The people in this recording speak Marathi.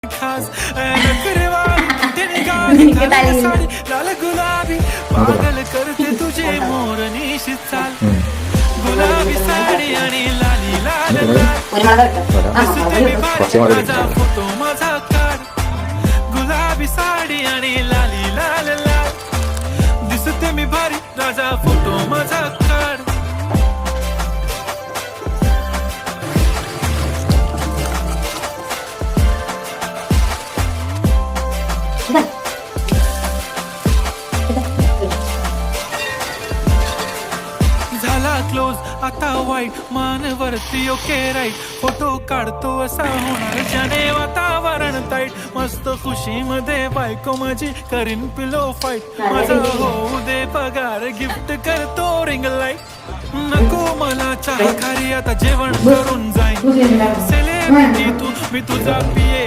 खास नखरेवाली ते निघाली घालून साडी लाल गुलाबी पागल करते तुझे मोर निशी चाल गुलाबी साडी आणि लाली लाल लाल दिसते मी भारी माझा फोटो माझा काढ गुलाबी साडी आणि लाली लाल लाल दिसते मी भारी राजा फोटो माझा काढ झाला क्लोज आता वाईट मानवरती ओके राईट फोटो काढतो असा होणार ज्याने वातावरण ताईट मस्त खुशी मध्ये बायको माझी करीन पिलो फाईट माझा होऊ दे पगार गिफ्ट करतो रिंग लाईट नको मला चहा खारी आता जेवण करून जाईन सेलिब्रिटी तू मी तुझा पिये